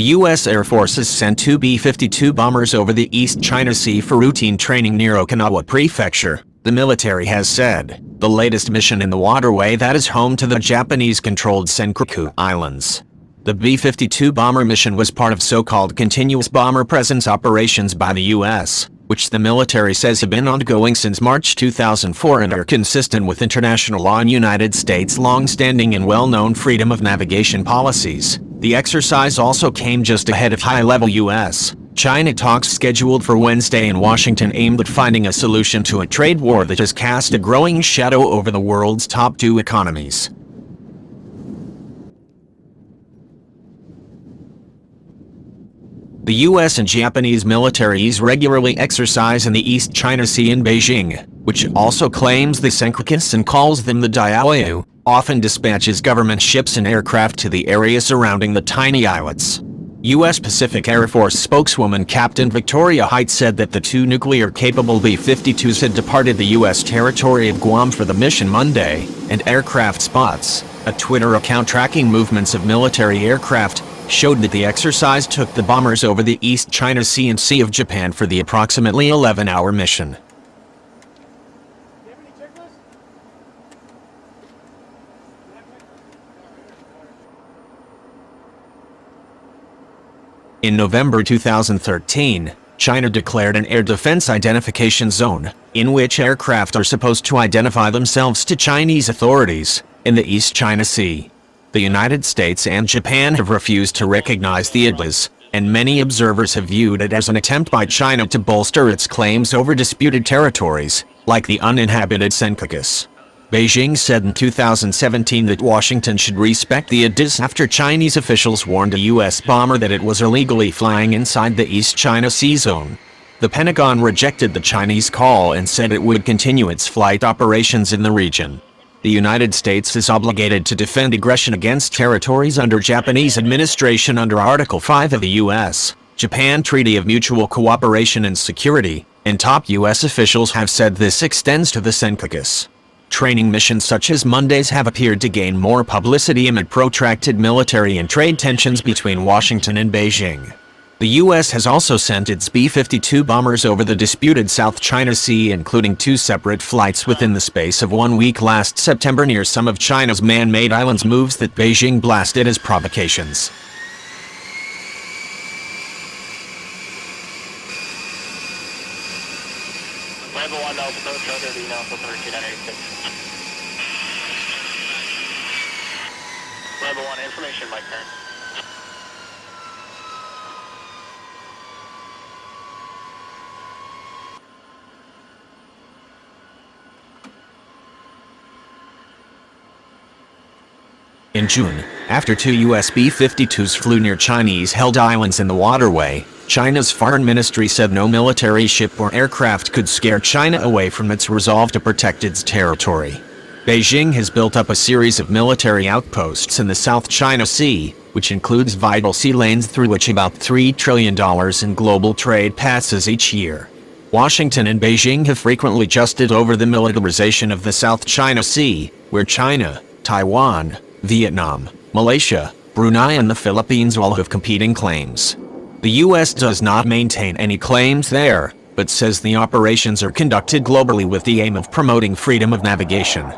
U.S. Air Force has sent two B-52 bombers over the East China Sea for routine training near Okinawa Prefecture, the military has said, the latest mission in the waterway that is home to the Japanese-controlled Senkakus Islands. The B-52 bomber mission was part of so-called continuous bomber presence operations by the U.S., which the military says have been ongoing since March 2004 and are consistent with international law and United States' long-standing and well-known freedom of navigation policies. The exercise also came just ahead of high-level U.S. China talks scheduled for Wednesday in Washington aimed at finding a solution to a trade war that has cast a growing shadow over the world's top two economies. The U.S. and Japanese militaries regularly exercise in the East China Sea in Beijing, which also claims the Senkakus and calls them the Diaoyu, often dispatches government ships and aircraft to the area surrounding the tiny islets. U.S. Pacific Air Force spokeswoman Captain Victoria Height said that the two nuclear-capable B-52s had departed the U.S. territory of Guam for the mission Monday, and aircraft spots, a Twitter account tracking movements of military aircraft, showed that the exercise took the bombers over the East China Sea and Sea of Japan for the approximately 11-hour mission. In November 2013, China declared an air defense identification zone, in which aircraft are supposed to identify themselves to Chinese authorities, in the East China Sea. The United States and Japan have refused to recognize the ADIZ, and many observers have viewed it as an attempt by China to bolster its claims over disputed territories, like the uninhabited Senkakus. Beijing said in 2017 that Washington should respect the ADIZ after Chinese officials warned a U.S. bomber that it was illegally flying inside the East China Sea zone. The Pentagon rejected the Chinese call and said it would continue its flight operations in the region. The United States is obligated to defend aggression against territories under Japanese administration under Article 5 of the U.S.-Japan Treaty of Mutual Cooperation and Security, and top U.S. officials have said this extends to the Senkakus. Training missions such as Monday's have appeared to gain more publicity amid protracted military and trade tensions between Washington and Beijing. The U.S. has also sent its B-52 bombers over the disputed South China Sea, including two separate flights within the space of 1 week last September near some of China's man-made islands, moves that Beijing blasted as provocations. Level 1, information, Mike Kern. In June, after two U.S. B-52s flew near Chinese-held islands in the waterway, China's foreign ministry said no military ship or aircraft could scare China away from its resolve to protect its territory. Beijing has built up a series of military outposts in the South China Sea, which includes vital sea lanes through which about $3 trillion in global trade passes each year. Washington and Beijing have frequently justed over the militarization of the South China Sea, where China, Taiwan, Vietnam, Malaysia, Brunei and the Philippines all have competing claims. The U.S. does not maintain any claims there, but says the operations are conducted globally with the aim of promoting freedom of navigation.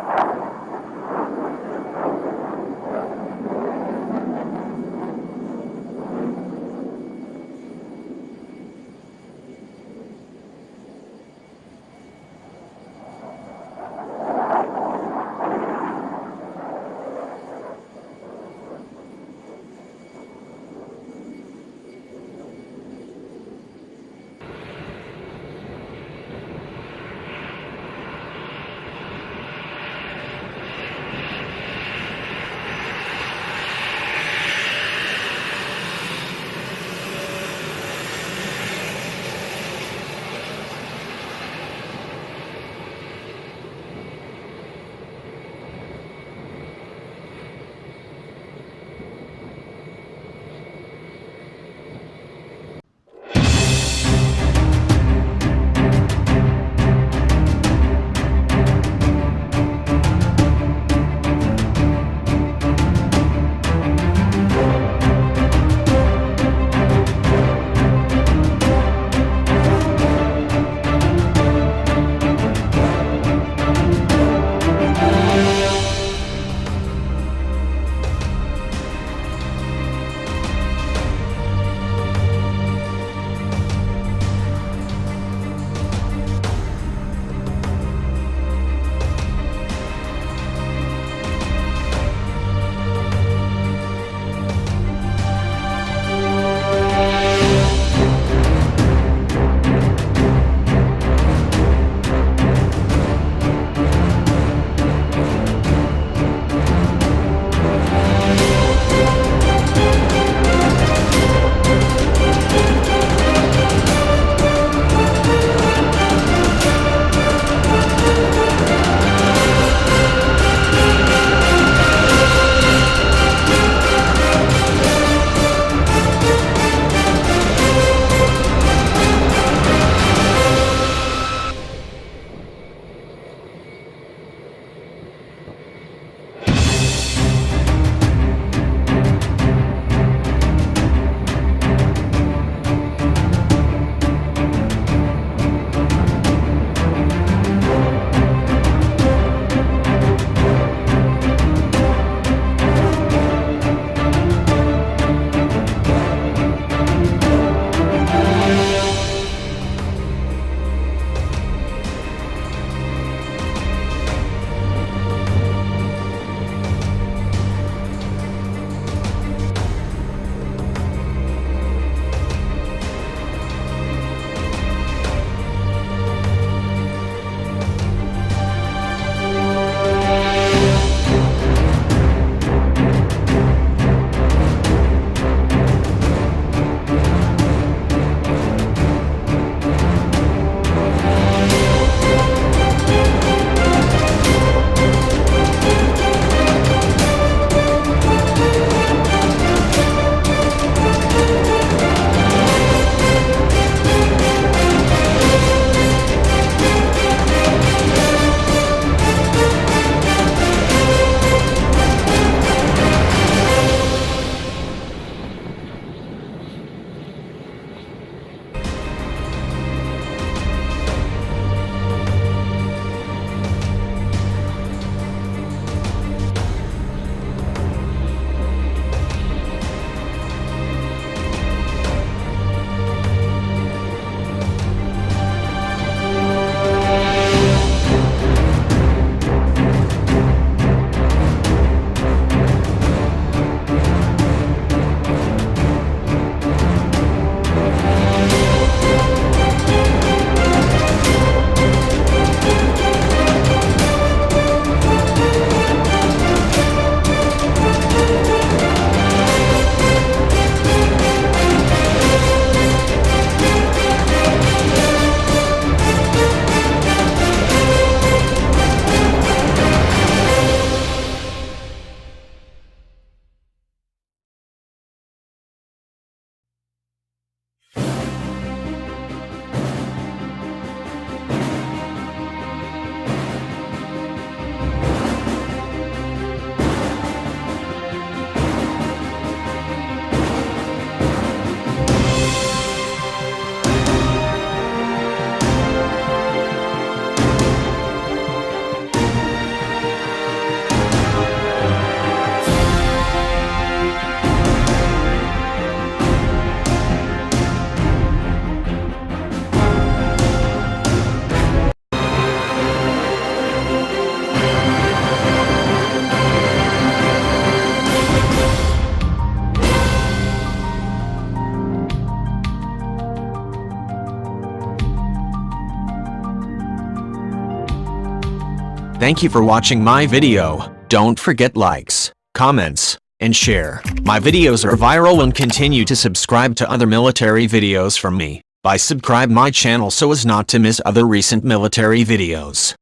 Thank you for watching my video. Don't forget likes, comments, and share. My videos are viral and continue to subscribe to other military videos from me. By subscribe my channel so as not to miss other recent military videos.